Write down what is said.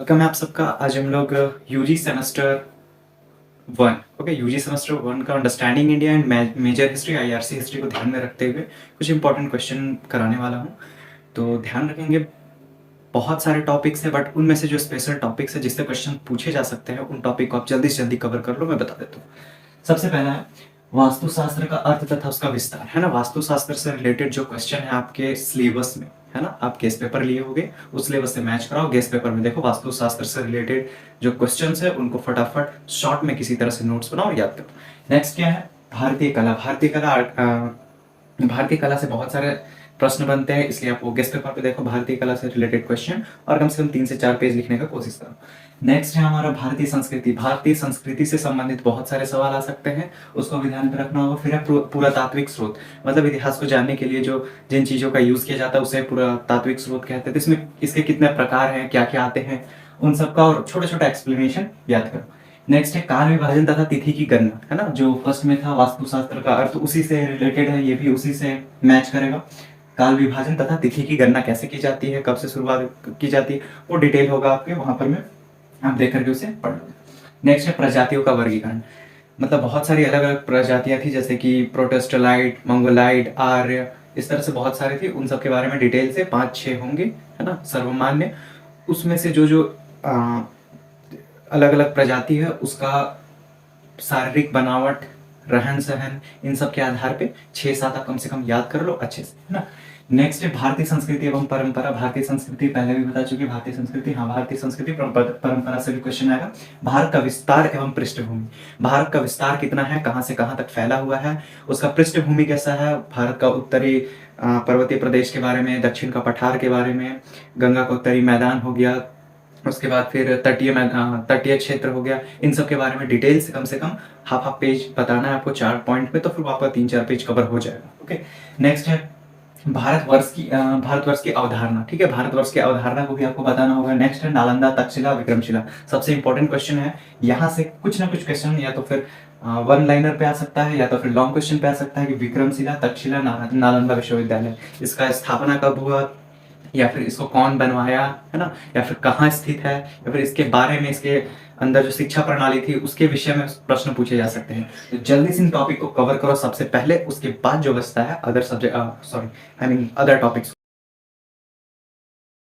Welcome है आप सबका। आज हम लोग UG semester one UG semester one का understanding India and major history IRC history को ध्यान में रखते हुए कुछ इंपॉर्टेंट क्वेश्चन कराने वाला हूँ। तो ध्यान रखेंगे, बहुत सारे टॉपिक्स हैं बट उनमें से जो स्पेशल टॉपिक्स है जिससे क्वेश्चन पूछे जा सकते हैं उन टॉपिक को आप जल्दी से जल्दी कवर कर लो। मैं बता देता हूँ। सबसे पहला है वास्तुशास्त्र का अर्थ तथा उसका विस्तार, है ना। वास्तुशास्त्र से रिलेटेड जो क्वेश्चन है आपके सिलेबस में, है ना, आप गेस्ट पेपर लिए होंगे, उस सिलेबस से मैच कराओ। गेस्ट पेपर में देखो वास्तुशास्त्र से रिलेटेड जो क्वेश्चंस है उनको फटाफट शॉर्ट में किसी तरह से नोट्स बनाओ और याद करो। नेक्स्ट क्या है, भारतीय कला। भारतीय कला से बहुत सारे प्रश्न बनते हैं, इसलिए आप वो गेस्ट पेपर पे देखो भारतीय कला से रिलेटेड क्वेश्चन और कम से कम 3 से 4 पेज लिखने का कोशिश करो। नेक्स्ट है हमारा भारतीय संस्कृति। भारतीय संस्कृति से संबंधित बहुत सारे सवाल आ सकते हैं, उसको भी ध्यान में रखना होगा। फिर है पुरातात्विक स्रोत, मतलब इतिहास को जानने के लिए जो जिन चीजों का यूज किया जाता है उसे पुरातात्विक स्रोत कहते हैं। तो इसमें इसके कितने प्रकार हैं, क्या क्या आते हैं, उन सबका और छोटा छोटा एक्सप्लेनेशन याद करो। नेक्स्ट है काल विभाजन तथा तिथि की गणना, है ना। जो फर्स्ट में था वास्तुशास्त्र का अर्थ, उसी से रिलेटेड है, ये भी उसी से मैच करेगा। काल विभाजन तथा तिथि की गणना कैसे की जाती है, कब से शुरुआत की जाती है, वो डिटेल होगा आपके वहां पर, मैं आप देख करके उसे पढ़ लो। नेक्स्ट है प्रजातियों का वर्गीकरण, मतलब बहुत सारी अलग अलग प्रजातियां थी, जैसे कि प्रोटेस्टलाइट, मंगोलाइट, आर्य, इस तरह से बहुत सारे थे। उन सब के बारे में डिटेल से 5-6 होंगे, है ना, सर्वमान्य। उसमें से जो जो अलग अलग प्रजाति है उसका शारीरिक बनावट, रहन सहन, इन सब के आधार पे 6-7 आप कम से कम याद कर लो अच्छे से, है ना। नेक्स्ट है भारतीय संस्कृति एवं परंपरा। भारतीय संस्कृति पहले भी बता चुकी, भारतीय संस्कृति, हाँ, भारतीय संस्कृति परंपरा से भी क्वेश्चन आएगा। भारत का विस्तार एवं पृष्ठभूमि। भारत का विस्तार कितना है, कहाँ से कहाँ तक फैला हुआ है, उसका पृष्ठभूमि कैसा है, भारत का उत्तरी पर्वतीय प्रदेश के बारे में, दक्षिण का पठार के बारे में, गंगा का उत्तरी मैदान हो गया, उसके बाद फिर तटीय क्षेत्र हो गया। इन सब के बारे में डिटेल से कम हाफ पेज बताना है आपको 4 पॉइंट में, तो फिर आपका 3-4 पेज कवर हो जाएगा। ओके, नेक्स्ट है भारतवर्ष की अवधारणा। ठीक है, भारतवर्ष की अवधारणा को भी आपको बताना होगा। नेक्स्ट है नालंदा, तक्षशिला, विक्रमशिला। सबसे इंपॉर्टेंट क्वेश्चन है, यहाँ से कुछ ना कुछ क्वेश्चन या तो फिर वन लाइनर पे आ सकता है या तो फिर लॉन्ग क्वेश्चन पे आ सकता है कि विक्रमशिला, तक्षशिला, नालंदा विश्वविद्यालय, इसका स्थापना कब हुआ, या फिर इसको कौन बनवाया, है ना, या फिर कहाँ स्थित है, या फिर इसके बारे में, इसके अंदर जो शिक्षा प्रणाली थी उसके विषय में प्रश्न पूछे जा सकते हैं। तो जल्दी से इन टॉपिक को कवर करो सबसे पहले, उसके बाद जो बचता है other subject, sorry, I mean other topics.